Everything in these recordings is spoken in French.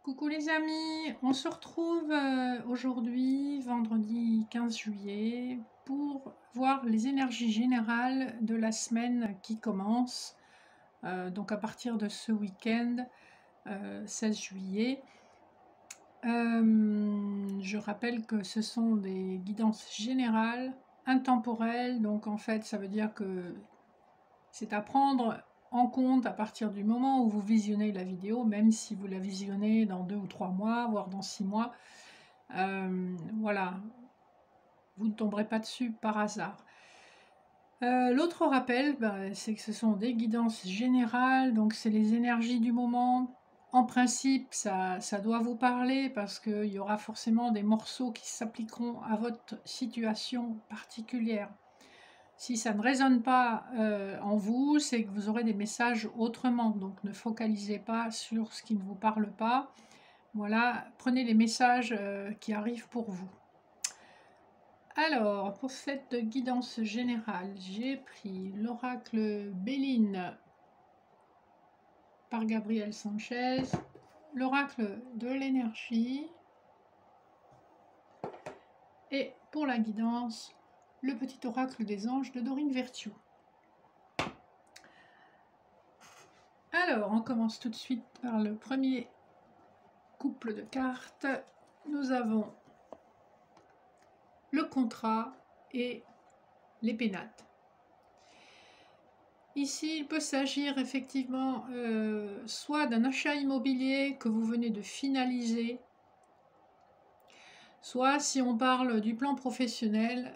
Coucou les amis, on se retrouve aujourd'hui, vendredi 15 juillet, pour voir les énergies générales de la semaine qui commence, donc à partir de ce week-end, 16 juillet. Je rappelle que ce sont des guidances générales, intemporelles, donc en fait ça veut dire que c'est à prendre en compte à partir du moment où vous visionnez la vidéo, même si vous la visionnez dans 2 ou 3 mois, voire dans 6 mois. Voilà, vous ne tomberez pas dessus par hasard. L'autre rappel, c'est que ce sont des guidances générales, donc c'est les énergies du moment. En principe, ça doit vous parler parce qu'il y aura forcément des morceaux qui s'appliqueront à votre situation particulière. Si ça ne résonne pas en vous, c'est que vous aurez des messages autrement. Donc ne focalisez pas sur ce qui ne vous parle pas. Voilà, prenez les messages qui arrivent pour vous. Alors, pour cette guidance générale, j'ai pris l'oracle Béline par Gabriel Sanchez, l'oracle de l'énergie, et pour la guidance, le petit oracle des anges de Dorine Virtue. Alors, on commence tout de suite par le premier couple de cartes. Nous avons le contrat et les pénates. Ici, il peut s'agir effectivement soit d'un achat immobilier que vous venez de finaliser, soit si on parle du plan professionnel,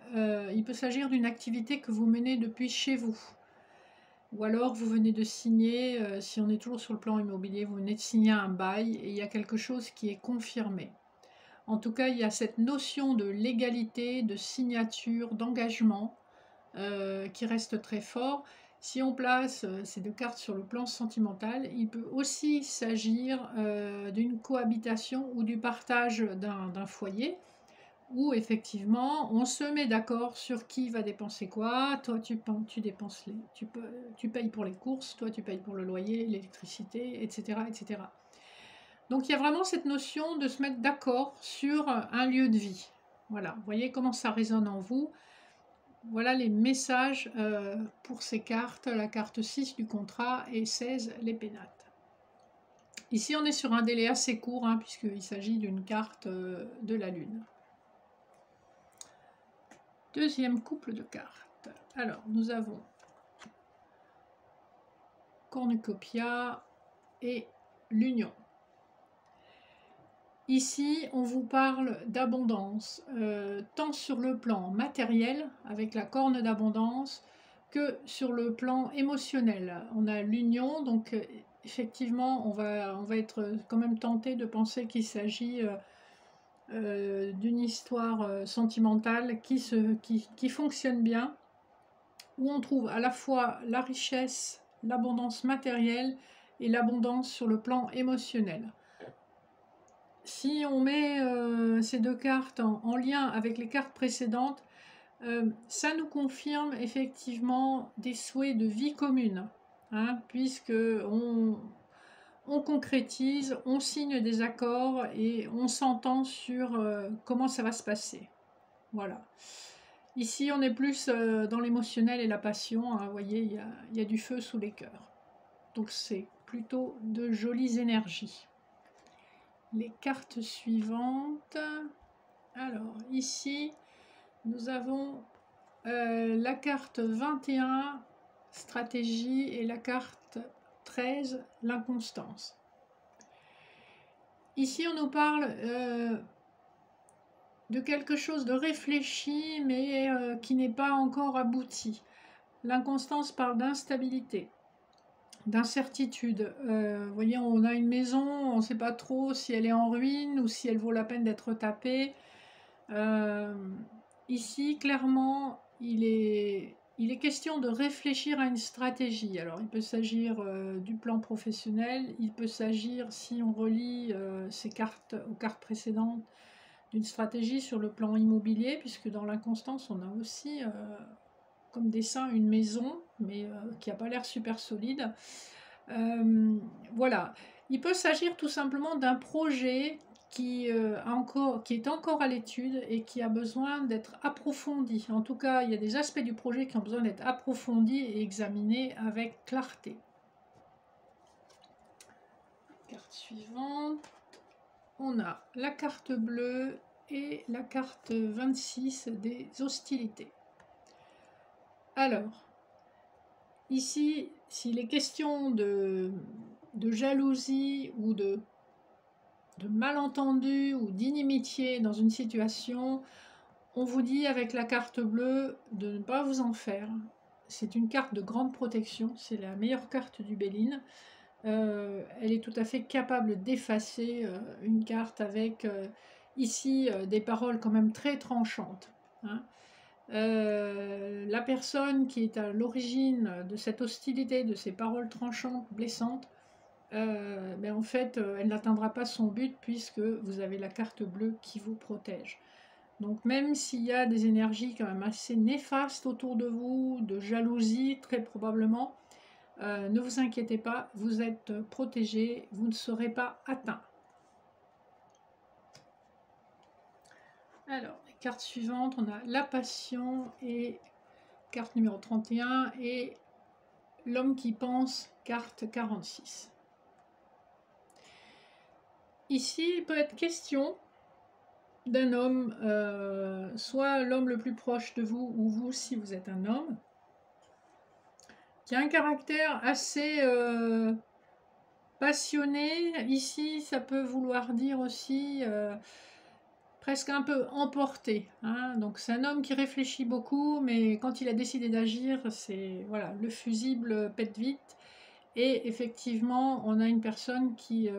il peut s'agir d'une activité que vous menez depuis chez vous. Ou alors vous venez de signer, si on est toujours sur le plan immobilier, vous venez de signer un bail et il y a quelque chose qui est confirmé. En tout cas, il y a cette notion de légalité, de signature, d'engagement qui reste très fort. Si on place ces deux cartes sur le plan sentimental, il peut aussi s'agir d'une cohabitation ou du partage d'un foyer, où effectivement on se met d'accord sur qui va dépenser quoi. Toi tu dépenses tu payes pour les courses, toi tu payes pour le loyer, l'électricité, etc., etc. Donc il y a vraiment cette notion de se mettre d'accord sur un lieu de vie. Voilà, vous voyez comment ça résonne en vous. Voilà les messages pour ces cartes, la carte 6 du contrat et 16 les pénates. Ici on est sur un délai assez court hein, puisqu'il s'agit d'une carte de la lune. Deuxième couple de cartes. Alors nous avons Cornucopia et l'Union. Ici, on vous parle d'abondance, tant sur le plan matériel, avec la corne d'abondance, que sur le plan émotionnel. On a l'union, donc effectivement, on va être quand même tenté de penser qu'il s'agit d'une histoire sentimentale qui fonctionne bien, où on trouve à la fois la richesse, l'abondance matérielle et l'abondance sur le plan émotionnel. Si on met ces deux cartes en lien avec les cartes précédentes, ça nous confirme effectivement des souhaits de vie commune, hein, puisque on concrétise, on signe des accords et on s'entend sur comment ça va se passer. Voilà. Ici, on est plus dans l'émotionnel et la passion. Hein, vous voyez, il y a du feu sous les cœurs. Donc c'est plutôt de jolies énergies. Les cartes suivantes. Alors ici, nous avons la carte 21, stratégie, et la carte 13, l'inconstance. Ici, on nous parle de quelque chose de réfléchi, mais qui n'est pas encore abouti. L'inconstance parle d'instabilité, d'incertitude. Vous voyez, on a une maison, on ne sait pas trop si elle est en ruine ou si elle vaut la peine d'être tapée. Ici, clairement, il est question de réfléchir à une stratégie. Alors, il peut s'agir du plan professionnel, il peut s'agir, si on relie ces cartes aux cartes précédentes, d'une stratégie sur le plan immobilier, puisque dans l'inconstance, on a aussi comme dessin une maison, mais qui n'a pas l'air super solide. Voilà. Il peut s'agir tout simplement d'un projet qui est encore à l'étude et qui a besoin d'être approfondi. En tout cas, il y a des aspects du projet qui ont besoin d'être approfondis et examinés avec clarté. Carte suivante. On a la carte bleue et la carte 26 des hostilités. Alors, ici, s'il est question de jalousie ou de malentendu ou d'inimitié dans une situation, on vous dit avec la carte bleue de ne pas vous en faire. C'est une carte de grande protection, c'est la meilleure carte du Béline. Elle est tout à fait capable d'effacer une carte avec ici des paroles quand même très tranchantes. Hein. La personne qui est à l'origine de cette hostilité, de ces paroles tranchantes, blessantes, mais en fait, elle n'atteindra pas son but puisque vous avez la carte bleue qui vous protège. Donc même s'il y a des énergies quand même assez néfastes autour de vous, de jalousie très probablement, ne vous inquiétez pas, vous êtes protégé, vous ne serez pas atteint. Alors, les cartes suivantes, on a la passion et carte numéro 31 et l'homme qui pense, carte 46. Ici, il peut être question d'un homme, soit l'homme le plus proche de vous ou vous si vous êtes un homme, qui a un caractère assez passionné. Ici, ça peut vouloir dire aussi presque un peu emporté. Hein. Donc c'est un homme qui réfléchit beaucoup, mais quand il a décidé d'agir, c'est voilà, le fusible pète vite. Et effectivement, on a une personne qui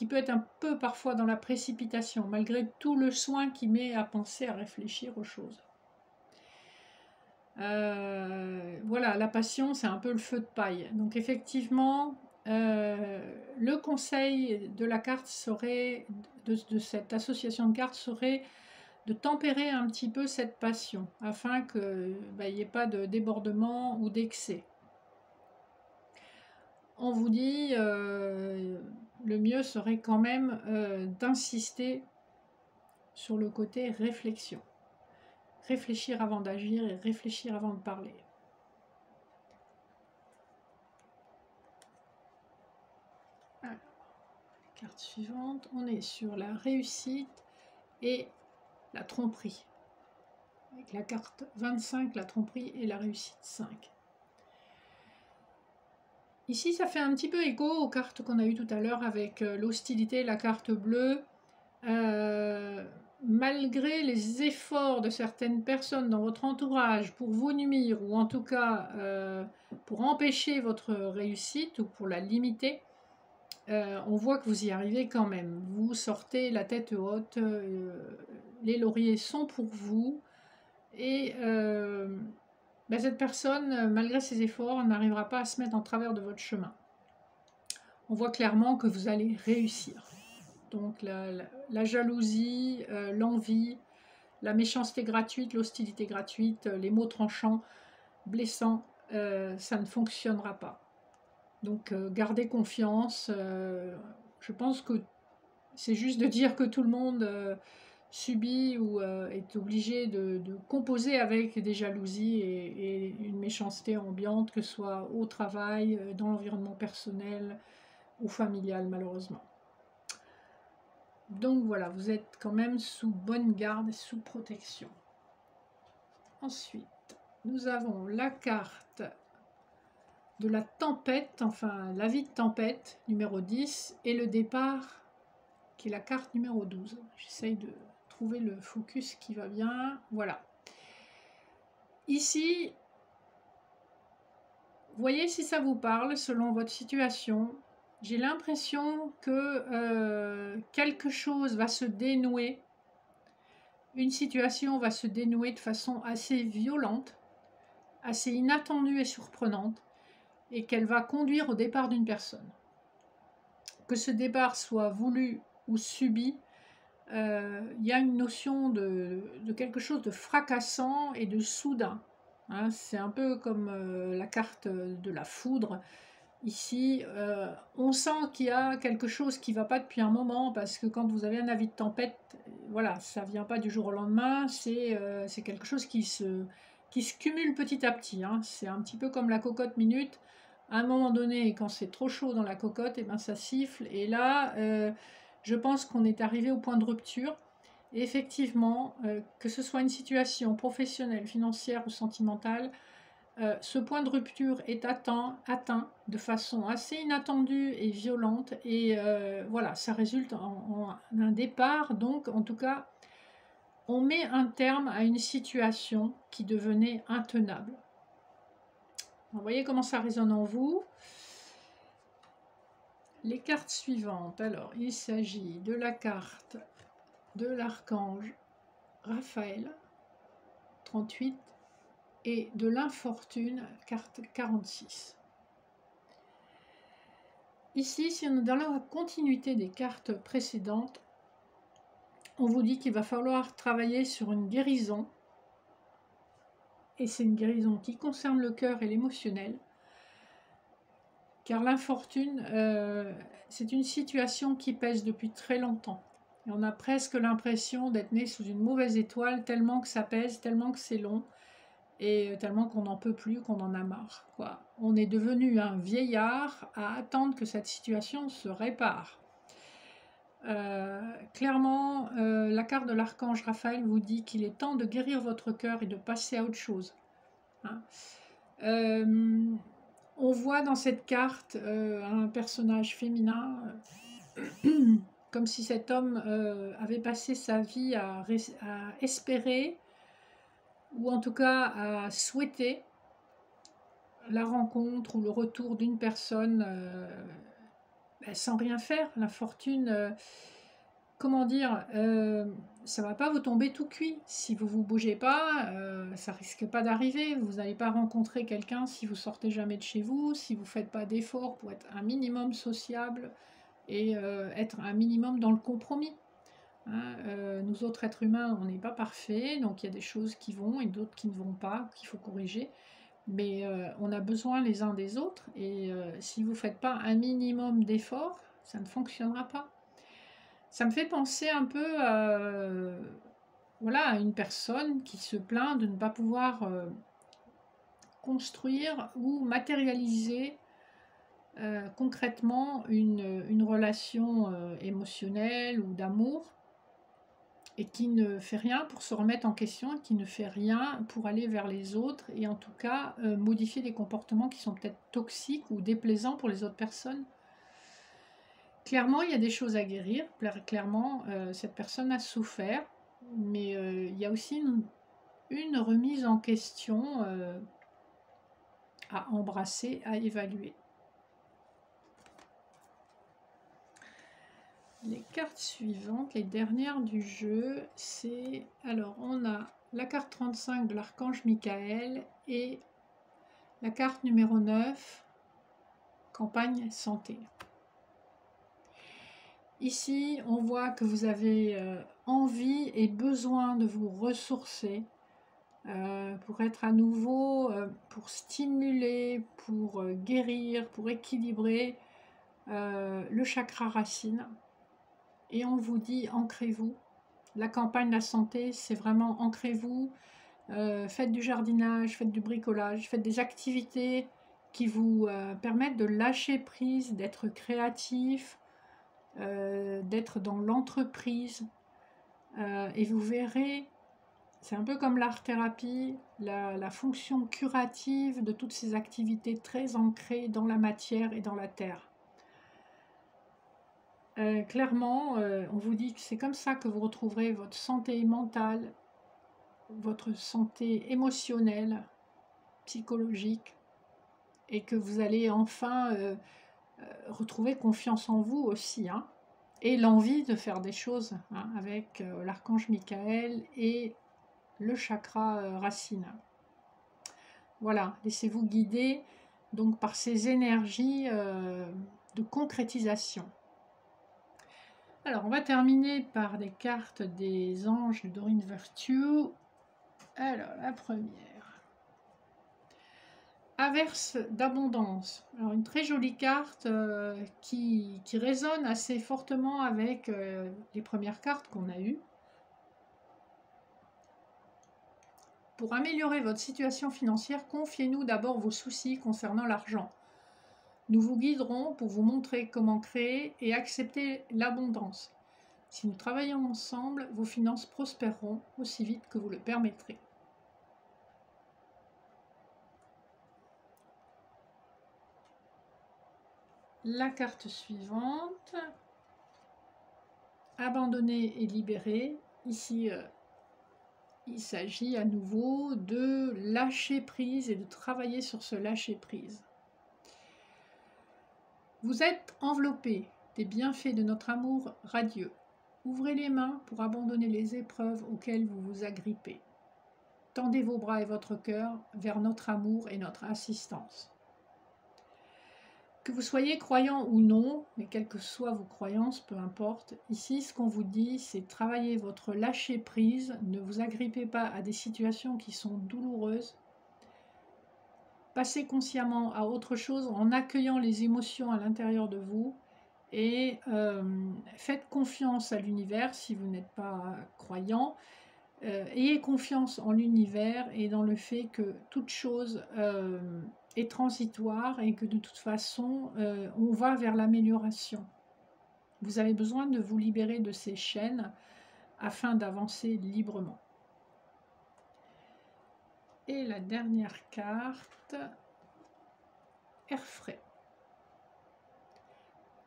peut être un peu parfois dans la précipitation, malgré tout le soin qu'il met à penser, à réfléchir aux choses. Voilà, la passion, c'est un peu le feu de paille. Donc effectivement, le conseil de la carte serait, de cette association de cartes serait de tempérer un petit peu cette passion, afin qu'il n'y ait pas de débordement ou d'excès. On vous dit, le mieux serait quand même d'insister sur le côté réflexion. Réfléchir avant d'agir et réfléchir avant de parler. Alors, carte suivante, on est sur la réussite et la tromperie. Avec la carte 25, la tromperie et la réussite 5. Ici, ça fait un petit peu écho aux cartes qu'on a eues tout à l'heure avec l'hostilité, la carte bleue. Malgré les efforts de certaines personnes dans votre entourage pour vous nuire, ou en tout cas pour empêcher votre réussite ou pour la limiter, on voit que vous y arrivez quand même. Vous sortez la tête haute, les lauriers sont pour vous, et cette personne, malgré ses efforts, n'arrivera pas à se mettre en travers de votre chemin. On voit clairement que vous allez réussir. Donc la jalousie, l'envie, la méchanceté gratuite, l'hostilité gratuite, les mots tranchants, blessants, ça ne fonctionnera pas. Donc gardez confiance. Je pense que c'est juste de dire que tout le monde subit ou est obligé de composer avec des jalousies et une méchanceté ambiante, que ce soit au travail, dans l'environnement personnel ou familial malheureusement. Donc voilà, vous êtes quand même sous bonne garde, sous protection. Ensuite, nous avons la carte de la tempête, enfin la vie de tempête, numéro 10, et le départ, qui est la carte numéro 12. J'essaye de trouver le focus qui va bien. Voilà. Ici, voyez si ça vous parle selon votre situation. J'ai l'impression que quelque chose va se dénouer, une situation va se dénouer de façon assez violente, assez inattendue et surprenante, et qu'elle va conduire au départ d'une personne. Que ce départ soit voulu ou subi, il y a une notion de quelque chose de fracassant et de soudain. Hein, c'est un peu comme la carte de la foudre. Ici, on sent qu'il y a quelque chose qui ne va pas depuis un moment, parce que quand vous avez un avis de tempête, voilà, ça ne vient pas du jour au lendemain, c'est quelque chose qui se cumule petit à petit, hein. C'est un petit peu comme la cocotte minute. À un moment donné, quand c'est trop chaud dans la cocotte, et ben ça siffle. Et là, je pense qu'on est arrivé au point de rupture. Et effectivement, que ce soit une situation professionnelle, financière ou sentimentale, ce point de rupture est atteint de façon assez inattendue et violente, et voilà, ça résulte en un départ. Donc en tout cas, on met un terme à une situation qui devenait intenable. Vous voyez comment ça résonne en vous. Les cartes suivantes, alors il s'agit de la carte de l'archange Raphaël, 38, et de l'infortune, carte 46. Ici, si on est dans la continuité des cartes précédentes, on vous dit qu'il va falloir travailler sur une guérison, et c'est une guérison qui concerne le cœur et l'émotionnel, car l'infortune, c'est une situation qui pèse depuis très longtemps. Et on a presque l'impression d'être né sous une mauvaise étoile, tellement que ça pèse, tellement que c'est long, et tellement qu'on n'en peut plus, qu'on en a marre, quoi. On est devenu un vieillard à attendre que cette situation se répare. Clairement, la carte de l'archange Raphaël vous dit qu'il est temps de guérir votre cœur et de passer à autre chose, hein. On voit dans cette carte un personnage féminin, comme si cet homme avait passé sa vie à espérer, ou en tout cas à souhaiter la rencontre ou le retour d'une personne sans rien faire. La fortune, comment dire, ça va pas vous tomber tout cuit. Si vous vous bougez pas, ça risque pas d'arriver. Vous n'allez pas rencontrer quelqu'un si vous sortez jamais de chez vous, si vous faites pas d'efforts pour être un minimum sociable et être un minimum dans le compromis, hein. Nous autres êtres humains, on n'est pas parfaits, donc il y a des choses qui vont et d'autres qui ne vont pas, qu'il faut corriger. Mais on a besoin les uns des autres, et si vous ne faites pas un minimum d'efforts, ça ne fonctionnera pas. Ça me fait penser un peu voilà, à une personne qui se plaint de ne pas pouvoir construire ou matérialiser concrètement une relation émotionnelle ou d'amour, et qui ne fait rien pour se remettre en question, qui ne fait rien pour aller vers les autres, et en tout cas modifier des comportements qui sont peut-être toxiques ou déplaisants pour les autres personnes. Clairement, il y a des choses à guérir, clairement, cette personne a souffert, mais il y a aussi une remise en question à embrasser, à évaluer. Les cartes suivantes, les dernières du jeu, c'est... Alors, on a la carte 35 de l'archange Michael et la carte numéro 9, campagne santé. Ici, on voit que vous avez envie et besoin de vous ressourcer pour être à nouveau, pour stimuler, pour guérir, pour équilibrer le chakra racine. Et on vous dit, ancrez-vous. La campagne de la santé, c'est vraiment ancrez-vous, faites du jardinage, faites du bricolage, faites des activités qui vous permettent de lâcher prise, d'être créatif, d'être dans l'entreprise, et vous verrez, c'est un peu comme l'art-thérapie, la fonction curative de toutes ces activités très ancrées dans la matière et dans la terre. Clairement, on vous dit que c'est comme ça que vous retrouverez votre santé mentale, votre santé émotionnelle, psychologique, et que vous allez enfin retrouver confiance en vous aussi, hein, et l'envie de faire des choses, hein, avec l'archange Michael et le chakra racine. Voilà, laissez-vous guider donc par ces énergies de concrétisation. Alors, on va terminer par des cartes des anges de Doreen Virtue. Alors, la première. Averse d'abondance. Alors une très jolie carte qui résonne assez fortement avec les premières cartes qu'on a eues. Pour améliorer votre situation financière, confiez-nous d'abord vos soucis concernant l'argent. Nous vous guiderons pour vous montrer comment créer et accepter l'abondance. Si nous travaillons ensemble, vos finances prospéreront aussi vite que vous le permettrez. La carte suivante, abandonner et libérer. Ici, il s'agit à nouveau de lâcher prise et de travailler sur ce lâcher prise. Vous êtes enveloppé des bienfaits de notre amour radieux. Ouvrez les mains pour abandonner les épreuves auxquelles vous vous agrippez. Tendez vos bras et votre cœur vers notre amour et notre assistance. Que vous soyez croyant ou non, mais quelles que soient vos croyances, peu importe, ici ce qu'on vous dit, c'est travailler votre lâcher-prise, ne vous agrippez pas à des situations qui sont douloureuses, passez consciemment à autre chose en accueillant les émotions à l'intérieur de vous et faites confiance à l'univers si vous n'êtes pas croyant. Ayez confiance en l'univers et dans le fait que toute chose est transitoire et que de toute façon, on va vers l'amélioration. Vous avez besoin de vous libérer de ces chaînes afin d'avancer librement. Et la dernière carte, air frais.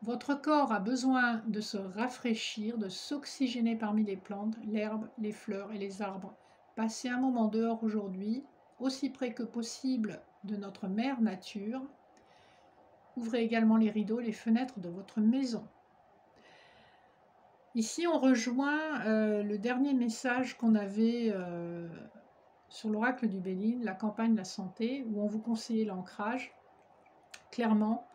Votre corps a besoin de se rafraîchir, de s'oxygéner parmi les plantes, l'herbe, les fleurs et les arbres. Passez un moment dehors aujourd'hui, aussi près que possible de notre mère nature. Ouvrez également les rideaux, les fenêtres de votre maison. Ici, on rejoint le dernier message qu'on avait sur l'oracle du Béline, la campagne de la santé, où on vous conseillait l'ancrage. Clairement,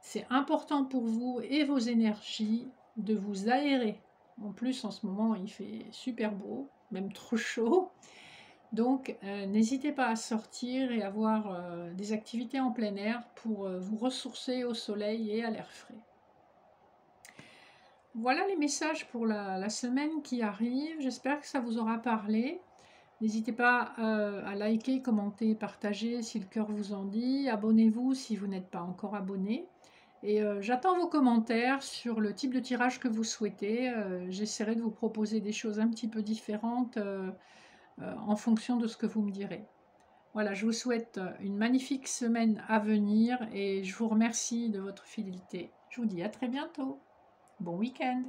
c'est important pour vous et vos énergies de vous aérer. En plus, en ce moment, il fait super beau, même trop chaud. Donc, n'hésitez pas à sortir et avoir des activités en plein air pour vous ressourcer au soleil et à l'air frais. Voilà les messages pour la semaine qui arrive. J'espère que ça vous aura parlé. N'hésitez pas à liker, commenter, partager si le cœur vous en dit. Abonnez-vous si vous n'êtes pas encore abonné. Et j'attends vos commentaires sur le type de tirage que vous souhaitez. J'essaierai de vous proposer des choses un petit peu différentes en fonction de ce que vous me direz. Voilà, je vous souhaite une magnifique semaine à venir et je vous remercie de votre fidélité. Je vous dis à très bientôt. Bon week-end.